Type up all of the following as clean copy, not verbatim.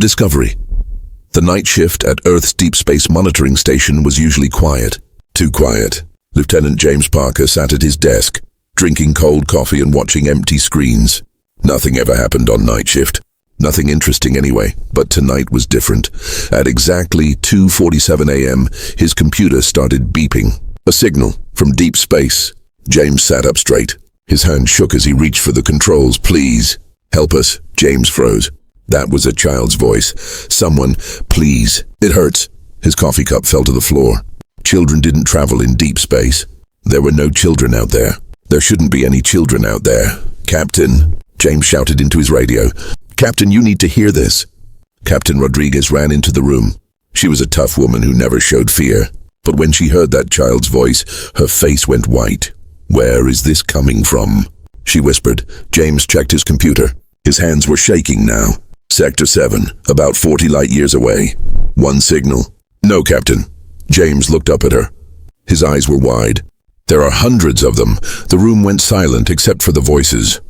discovery. The night shift at Earth's Deep Space Monitoring Station was usually quiet. Too quiet. Lieutenant James Parker sat at his desk, drinking cold coffee and watching empty screens. Nothing ever happened on night shift. Nothing interesting anyway, but tonight was different. At exactly 2:47 a.m., his computer started beeping. A signal from deep space. James sat up straight. His hand shook as he reached for the controls. Please, help us. James froze. That was a child's voice. Someone, please. It hurts. His coffee cup fell to the floor. Children didn't travel in deep space. There were no children out there. There shouldn't be any children out there. Captain, James shouted into his radio. Captain, you need to hear this. Captain Rodriguez ran into the room. She was a tough woman who never showed fear. But when she heard that child's voice, her face went white. Where is this coming from? She whispered. James checked his computer. His hands were shaking now. Sector 7, about 40 light years away. One signal. No, Captain. James looked up at her. His eyes were wide. There are hundreds of them. The room went silent except for the voices.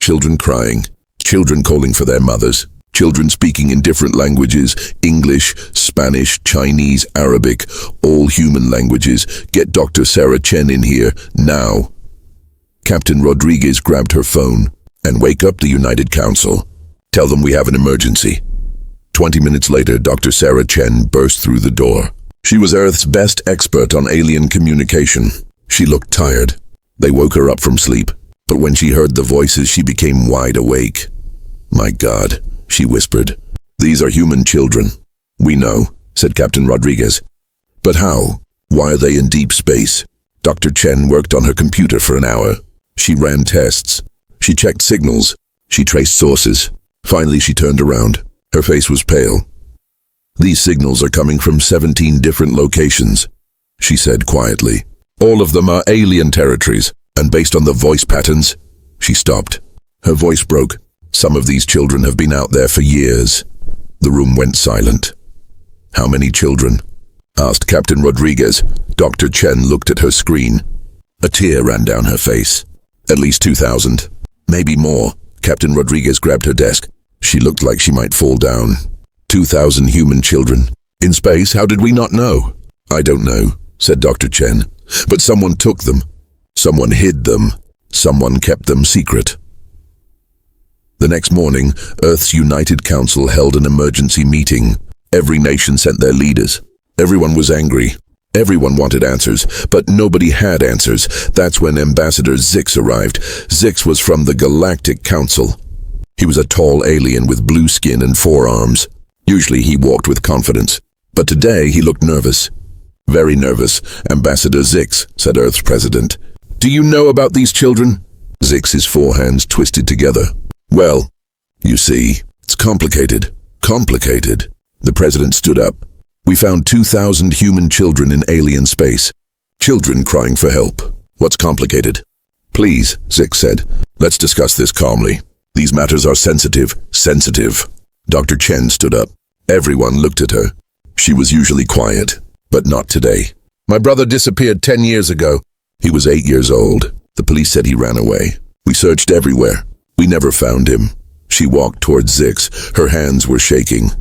Children crying. Children calling for their mothers. Children speaking in different languages. English, Spanish, Chinese, Arabic. All human languages. Get Dr. Sarah Chen in here, now. Captain Rodriguez grabbed her phone. And wake up the United Council. Tell them we have an emergency. 20 minutes later, Dr. Sarah Chen burst through the door. She was Earth's best expert on alien communication. She looked tired. They woke her up from sleep. But when she heard the voices, she became wide awake. My God, she whispered. These are human children. We know, said Captain Rodriguez. But how? Why are they in deep space? Dr. Chen worked on her computer for an hour. She ran tests. She checked signals. She traced sources. Finally, she turned around. Her face was pale. These signals are coming from 17 different locations, she said quietly. All of them are alien territories, and based on the voice patterns, she stopped. Her voice broke. Some of these children have been out there for years. The room went silent. How many children? Asked Captain Rodriguez. Dr. Chen looked at her screen. A tear ran down her face. At least 2,000. Maybe more. Captain Rodriguez grabbed her desk. She looked like she might fall down. 2,000 human children. In space, how did we not know? I don't know, said Dr. Chen. But someone took them. Someone hid them. Someone kept them secret. The next morning, Earth's United Council held an emergency meeting. Every nation sent their leaders. Everyone was angry. Everyone wanted answers, but nobody had answers. That's when Ambassador Zix arrived. Zix was from the Galactic Council. He was a tall alien with blue skin and 4 arms. Usually he walked with confidence, but today he looked nervous. Very nervous, Ambassador Zix, said Earth's president. Do you know about these children? Zix's 4 hands twisted together. Well, you see, it's complicated. Complicated. The president stood up. We found 2,000 human children in alien space. Children crying for help. What's complicated? Please, Zix said. Let's discuss this calmly. These matters are sensitive. Sensitive. Dr. Chen stood up. Everyone looked at her. She was usually quiet, but not today. My brother disappeared 10 years ago. He was 8 years old. The police said he ran away. We searched everywhere. We never found him. She walked towards Zix. Her hands were shaking.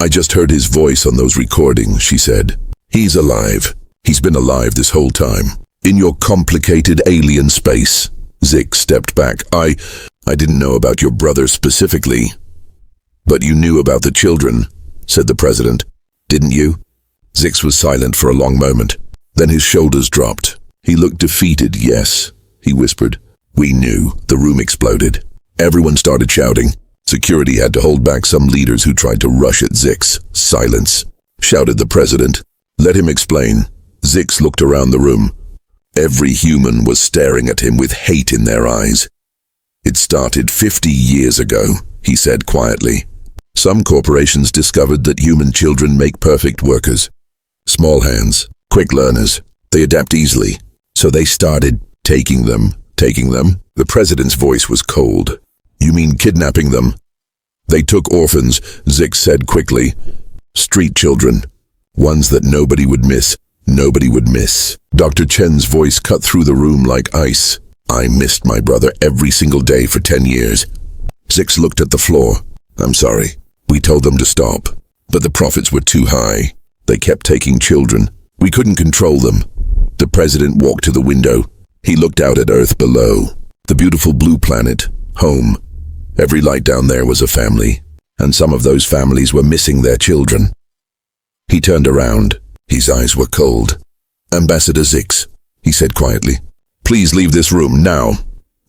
I just heard his voice on those recordings, she said. He's alive. He's been alive this whole time. In your complicated alien space. Zix stepped back. I didn't know about your brother specifically. But you knew about the children, said the president. Didn't you? Zix was silent for a long moment. Then his shoulders dropped. He looked defeated. Yes, he whispered. We knew. The room exploded. Everyone started shouting. Security had to hold back some leaders who tried to rush at Zix. Silence, shouted the president. Let him explain. Zix looked around the room. Every human was staring at him with hate in their eyes. It started 50 years ago, he said quietly. Some corporations discovered that human children make perfect workers. Small hands, quick learners. They adapt easily. So they started taking them. Taking them? The president's voice was cold. You mean kidnapping them? They took orphans, Zix said quickly. Street children. Ones that nobody would miss. Nobody would miss. Dr. Chen's voice cut through the room like ice. I missed my brother every single day for 10 years. Zix looked at the floor. I'm sorry. We told them to stop, but the profits were too high. They kept taking children. We couldn't control them. The president walked to the window. He looked out at Earth below. The beautiful blue planet, home. Every light down there was a family, and some of those families were missing their children. He turned around. His eyes were cold. "Ambassador Zix," he said quietly, "please leave this room now."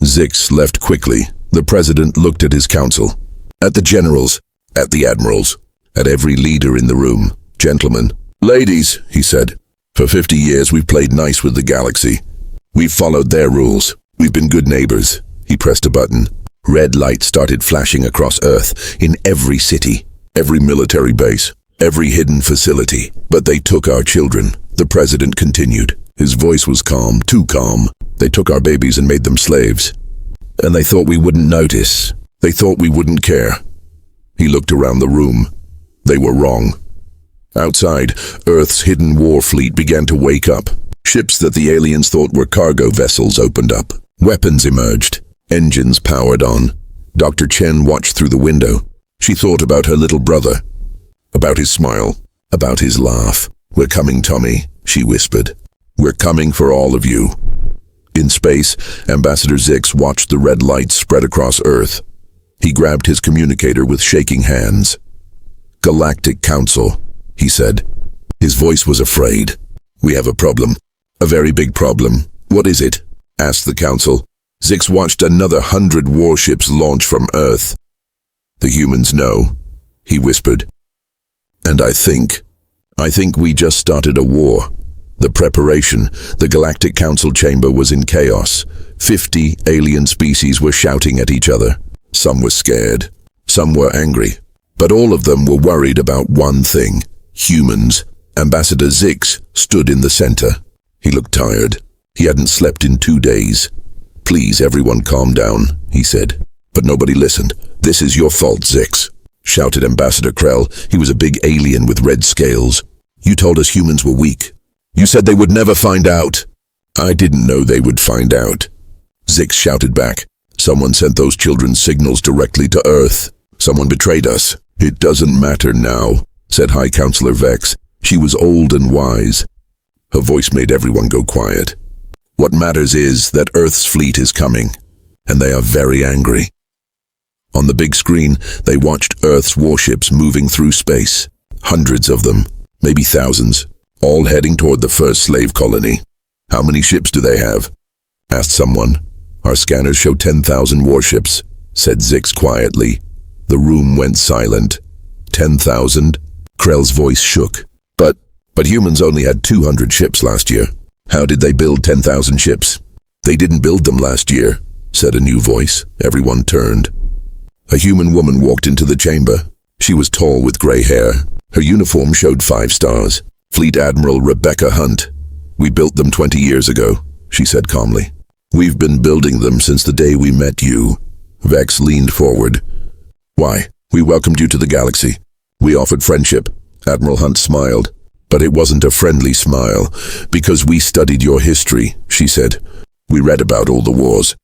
Zix left quickly. The president looked at his council, at the generals, at the admirals, at every leader in the room. "Gentlemen, ladies," he said, "for 50 years we've played nice with the galaxy. We've followed their rules. We've been good neighbors." He pressed a button. Red light started flashing across Earth, in every city, every military base, every hidden facility. "But they took our children," the president continued. His voice was calm, too calm. "They took our babies and made them slaves. And they thought we wouldn't notice. They thought we wouldn't care." He looked around the room. They were wrong. Outside, Earth's hidden war fleet began to wake up. Ships that the aliens thought were cargo vessels opened up. Weapons emerged. Engines powered on. Dr. Chen watched through the window. She thought about her little brother, about his smile, about his laugh. "We're coming, Tommy," she whispered. "We're coming for all of you." In space, Ambassador Zix watched the red lights spread across Earth. He grabbed his communicator with shaking hands. "Galactic Council," he said. His voice was afraid. "We have a problem. A very big problem." "What is it?" asked the Council. Zix watched another 100 warships launch from Earth. "The humans know," he whispered. "And I think we just started a war." The preparation, the Galactic Council chamber was in chaos. 50 alien species were shouting at each other. Some were scared, some were angry, but all of them were worried about one thing: humans. Ambassador Zix stood in the center. He looked tired. He hadn't slept in 2 days. "Please, everyone calm down," he said. But nobody listened. "This is your fault, Zix," shouted Ambassador Krell. He was a big alien with red scales. "You told us humans were weak. You said they would never find out." "I didn't know they would find out," Zix shouted back. "Someone sent those children signals directly to Earth. Someone betrayed us." "It doesn't matter now," said High Counselor Vex. She was old and wise. Her voice made everyone go quiet. "What matters is that Earth's fleet is coming, and they are very angry." On the big screen, they watched Earth's warships moving through space. Hundreds of them, maybe thousands, all heading toward the first slave colony. "How many ships do they have?" asked someone. "Our scanners show 10,000 warships," said Zix quietly. The room went silent. 10,000? Krell's voice shook. But humans only had 200 ships last year. How did they build 10,000 ships?" "They didn't build them last year," said a new voice. Everyone turned. A human woman walked into the chamber. She was tall with gray hair. Her uniform showed 5 stars. "Fleet Admiral Rebecca Hunt. We built them 20 years ago," she said calmly. "We've been building them since the day we met you." Vex leaned forward. "Why? We welcomed you to the galaxy. We offered friendship." Admiral Hunt smiled. "But it wasn't a friendly smile, because we studied your history," she said. "We read about all the wars,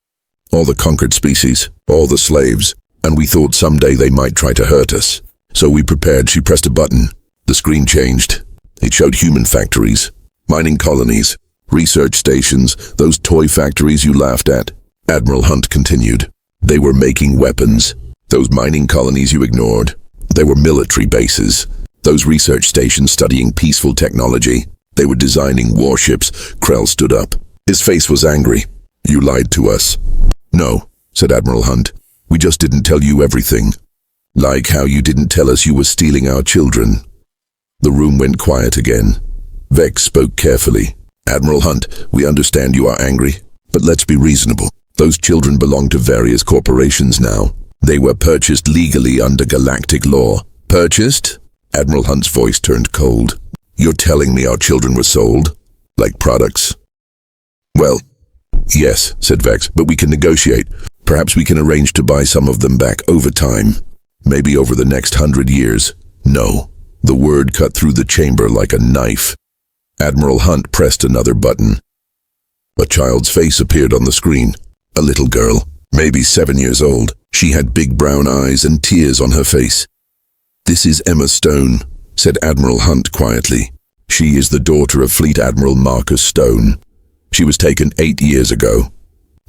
all the conquered species, all the slaves, and we thought someday they might try to hurt us. So we prepared." She pressed a button. The screen changed. It showed human factories, mining colonies, research stations, those toy factories you laughed at. Admiral Hunt continued. "They were making weapons. Those mining colonies you ignored. They were military bases. Those research stations studying peaceful technology. They were designing warships." Krell stood up. His face was angry. "You lied to us." "No," said Admiral Hunt. "We just didn't tell you everything. Like how you didn't tell us you were stealing our children." The room went quiet again. Vex spoke carefully. "Admiral Hunt, we understand you are angry, but let's be reasonable. Those children belong to various corporations now. They were purchased legally under galactic law." "Purchased?" Admiral Hunt's voice turned cold. "You're telling me our children were sold? Like products?" "Well, yes," said Vex, "but we can negotiate. Perhaps we can arrange to buy some of them back over time. Maybe over the next 100 years. No." The word cut through the chamber like a knife. Admiral Hunt pressed another button. A child's face appeared on the screen. A little girl, maybe 7 years old. She had big brown eyes and tears on her face. "This is Emma Stone," said Admiral Hunt quietly. "She is the daughter of Fleet Admiral Marcus Stone. She was taken 8 years ago.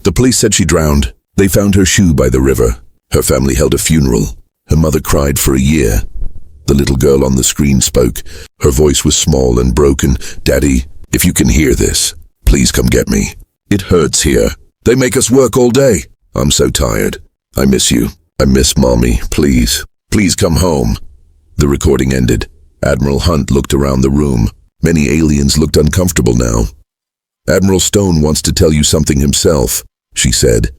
The police said she drowned. They found her shoe by the river. Her family held a funeral. Her mother cried for a year." The little girl on the screen spoke. Her voice was small and broken. "Daddy, if you can hear this, please come get me. It hurts here. They make us work all day. I'm so tired. I miss you. I miss Mommy. Please, please come home." The recording ended. Admiral Hunt looked around the room. Many aliens looked uncomfortable now. "Admiral Stone wants to tell you something himself," she said.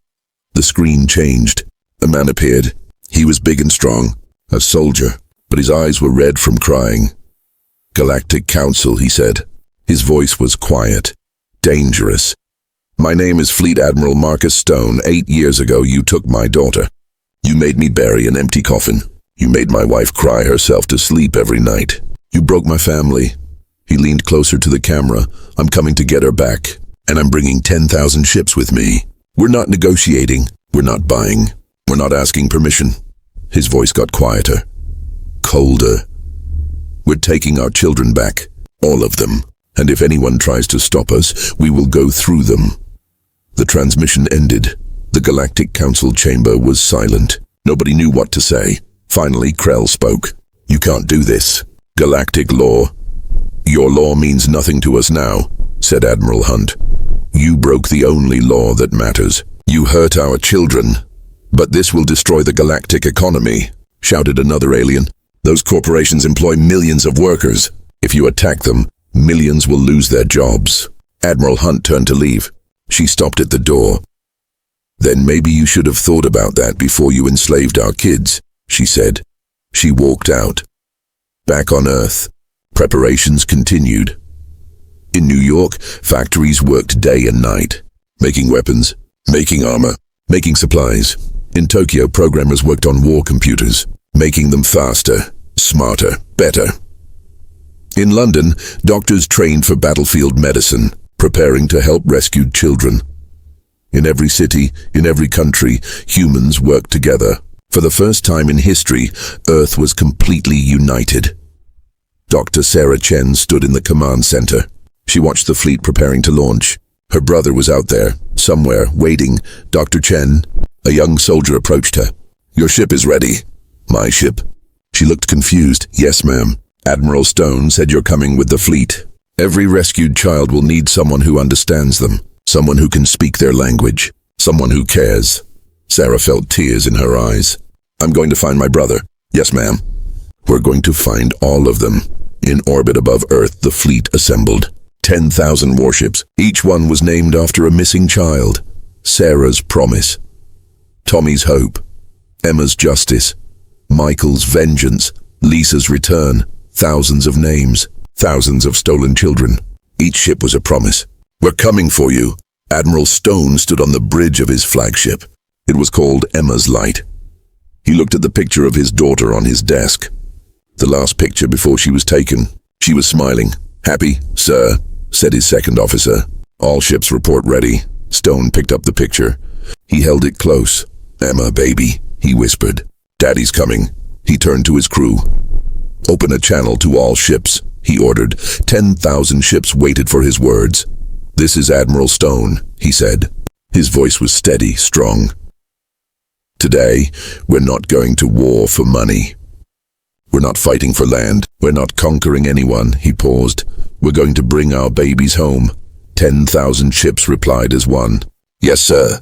The screen changed. A man appeared. He was big and strong, a soldier, but his eyes were red from crying. "Galactic Council," he said. His voice was quiet, dangerous. "My name is Fleet Admiral Marcus Stone. 8 years ago, you took my daughter. You made me bury an empty coffin. You made my wife cry herself to sleep every night. You broke my family." He leaned closer to the camera. "I'm coming to get her back, and I'm bringing 10,000 ships with me. We're not negotiating. We're not buying. We're not asking permission." His voice got quieter, colder. "We're taking our children back, all of them, and if anyone tries to stop us, we will go through them." The transmission ended. The Galactic Council chamber was silent. Nobody knew what to say. Finally, Krell spoke. "You can't do this. Galactic law." "Your law means nothing to us now," said Admiral Hunt. "You broke the only law that matters. You hurt our children. But this will destroy the galactic economy," shouted another alien. "Those corporations employ millions of workers. If you attack them, millions will lose their jobs." Admiral Hunt turned to leave. She stopped at the door. "Then maybe you should have thought about that before you enslaved our kids," she said. She walked out. Back on Earth, preparations continued. In New York, factories worked day and night, making weapons, making armor, making supplies. In Tokyo, programmers worked on war computers, making them faster, smarter, better. In London, doctors trained for battlefield medicine, preparing to help rescued children. In every city, in every country, humans worked together. For the first time in history, Earth was completely united. Dr. Sarah Chen stood in the command center. She watched the fleet preparing to launch. Her brother was out there, somewhere, waiting. "Dr. Chen," a young soldier approached her. "Your ship is ready." "My ship?" She looked confused. "Yes, ma'am. Admiral Stone said you're coming with the fleet. Every rescued child will need someone who understands them, someone who can speak their language, someone who cares." Sarah felt tears in her eyes. "I'm going to find my brother." "Yes, ma'am." "We're going to find all of them." In orbit above Earth, the fleet assembled. 10,000 warships. Each one was named after a missing child. Sarah's promise. Tommy's hope. Emma's justice. Michael's vengeance. Lisa's return. Thousands of names. Thousands of stolen children. Each ship was a promise. "We're coming for you." Admiral Stone stood on the bridge of his flagship. It was called Emma's Light. He looked at the picture of his daughter on his desk. The last picture before she was taken. She was smiling. "Happy, sir," said his second officer. "All ships report ready." Stone picked up the picture. He held it close. "Emma, baby," he whispered. "Daddy's coming." He turned to his crew. "Open a channel to all ships," he ordered. 10,000 ships waited for his words. "This is Admiral Stone," he said. His voice was steady, strong. "Today, we're not going to war for money. We're not fighting for land. We're not conquering anyone," he paused. "We're going to bring our babies home." 10,000 ships replied as one. "Yes, sir."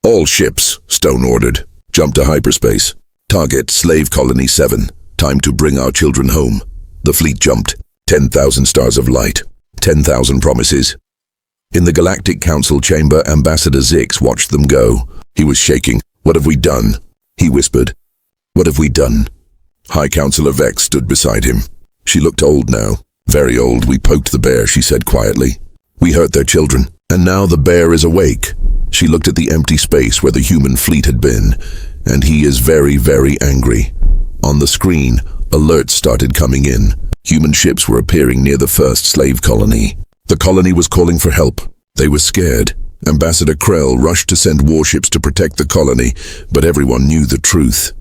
"All ships," Stone ordered. "Jump to hyperspace. Target Slave Colony 7. Time to bring our children home." The fleet jumped. 10,000 stars of light. 10,000 promises. In the Galactic Council chamber, Ambassador Zix watched them go. He was shaking. "What have we done?" he whispered. "What have we done?" High Counselor Vex stood beside him. She looked old now. "Very old. We poked the bear," she said quietly. "We hurt their children, and now the bear is awake." She looked at the empty space where the human fleet had been, and he is very, very angry. On the screen, alerts started coming in. Human ships were appearing near the first slave colony. The colony was calling for help. They were scared. Ambassador Krell rushed to send warships to protect the colony, but everyone knew the truth.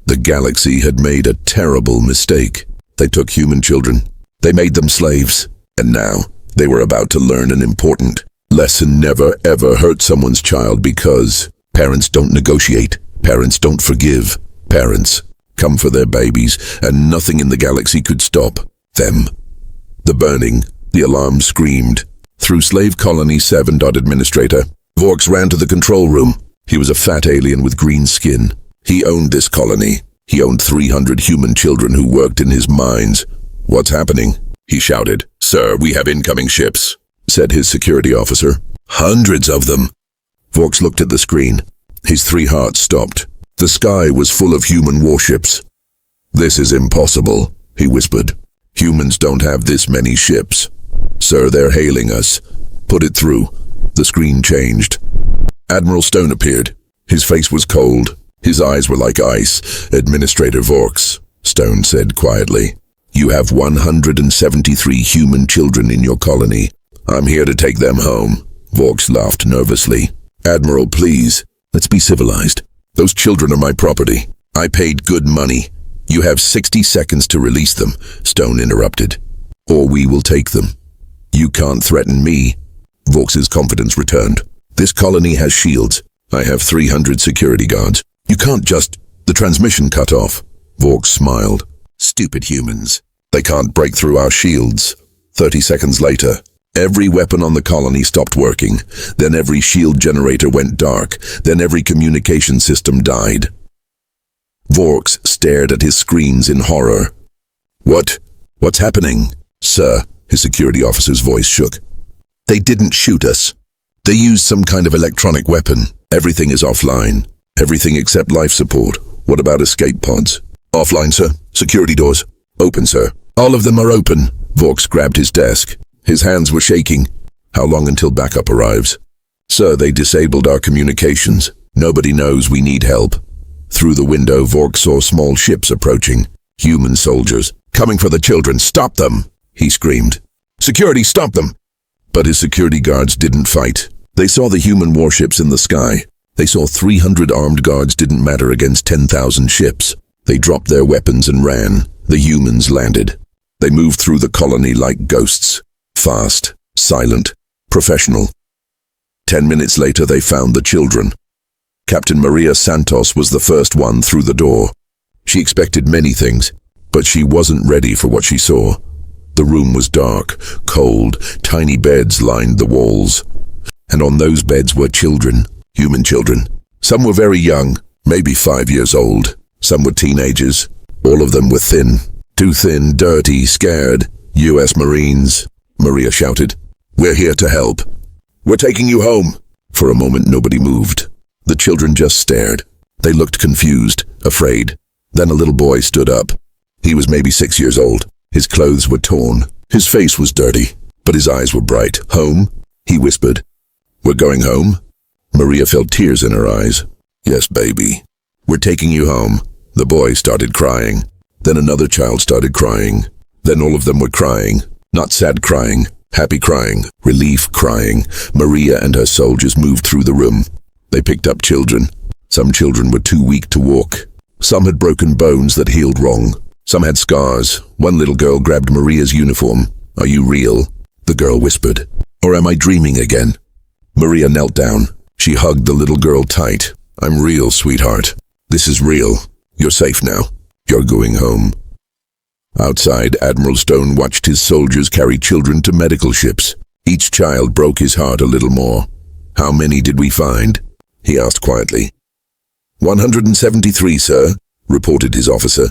The galaxy had made a terrible mistake. They took human children. They made them slaves. And now, they were about to learn an important lesson: never ever hurt someone's child, because parents don't negotiate. Parents don't forgive. Parents come for their babies, and nothing in the galaxy could stop them. The burning, the alarm screamed. Through Slave Colony 7. Administrator Vorks ran to the control room. He was a fat alien with green skin. He owned this colony. He owned 300 human children who worked in his mines. "What's happening?" he shouted. "Sir, we have incoming ships," said his security officer. "Hundreds of them." Vorks looked at the screen. His 3 hearts stopped. The sky was full of human warships. "This is impossible," he whispered. "Humans don't have this many ships. Sir, they're hailing us. Put it through." The screen changed. Admiral Stone appeared. His face was cold. His eyes were like ice. "Administrator Vorks," Stone said quietly, "you have 173 human children in your colony. I'm here to take them home." Vorks laughed nervously. "Admiral, please, let's be civilized. Those children are my property. I paid good money. You have 60 seconds to release them," Stone interrupted, "or we will take them." "You can't threaten me." Vorks's confidence returned. "This colony has shields. I have 300 security guards. You can't just..." The transmission cut off. Vorks smiled. "Stupid humans. They can't break through our shields." 30 seconds later, every weapon on the colony stopped working. Then every shield generator went dark. Then every communication system died. Vorks stared at his screens in horror. What's happening?" "Sir," his security officer's voice shook. "They didn't shoot us. They used some kind of electronic weapon. Everything is offline. Everything except life support. What about escape pods?" "Offline, sir. Security doors. Open, sir." "All of them are open." Vorks grabbed his desk. His hands were shaking. "How long until backup arrives?" "Sir, they disabled our communications. Nobody knows we need help." Through the window, Vorks saw small ships approaching. Human soldiers. "Coming for the children. Stop them!" he screamed. "Security, stop them!" But his security guards didn't fight. They saw the human warships in the sky. They saw 300 armed guards didn't matter against 10,000 ships. They dropped their weapons and ran. The humans landed. They moved through the colony like ghosts. Fast, silent, professional. 10 minutes later, they found the children. Captain Maria Santos was the first one through the door. She expected many things, but she wasn't ready for what she saw. The room was dark, cold, tiny beds lined the walls. And on those beds were children, human children. Some were very young, maybe 5 years old. Some were teenagers. All of them were thin. Too thin, dirty, scared. U.S. Marines, Maria shouted. "We're here to help. We're taking you home." For a moment, nobody moved. The children just stared. They looked confused, afraid. Then a little boy stood up. He was maybe 6 years old. His clothes were torn. His face was dirty, but his eyes were bright. "Home?" he whispered. "We're going home?" Maria felt tears in her eyes. "Yes, baby. We're taking you home." The boy started crying. Then another child started crying. Then all of them were crying. Not sad crying, happy crying, relief crying. Maria and her soldiers moved through the room. They picked up children. Some children were too weak to walk. Some had broken bones that healed wrong. Some had scars. One little girl grabbed Maria's uniform. "Are you real?" the girl whispered. "Or am I dreaming again?" Maria knelt down. She hugged the little girl tight. "I'm real, sweetheart. This is real. You're safe now. You're going home." Outside, Admiral Stone watched his soldiers carry children to medical ships. Each child broke his heart a little more. "How many did we find?" he asked quietly. 173, sir," reported his officer.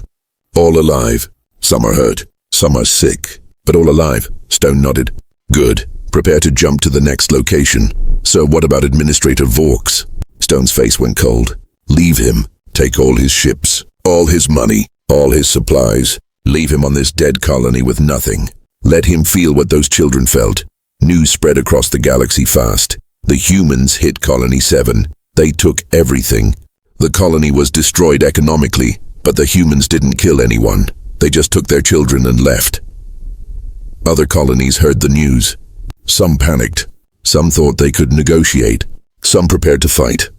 "All alive. Some are hurt. Some are sick. But all alive," Stone nodded. "Good. Prepare to jump to the next location." "Sir, what about Administrator Vorks?" Stone's face went cold. "Leave him. Take all his ships, all his money, all his supplies. Leave him on this dead colony with nothing. Let him feel what those children felt." News spread across the galaxy fast. The humans hit Colony 7. They took everything. The colony was destroyed economically, but the humans didn't kill anyone. They just took their children and left. Other colonies heard the news. Some panicked. Some thought they could negotiate. Some prepared to fight.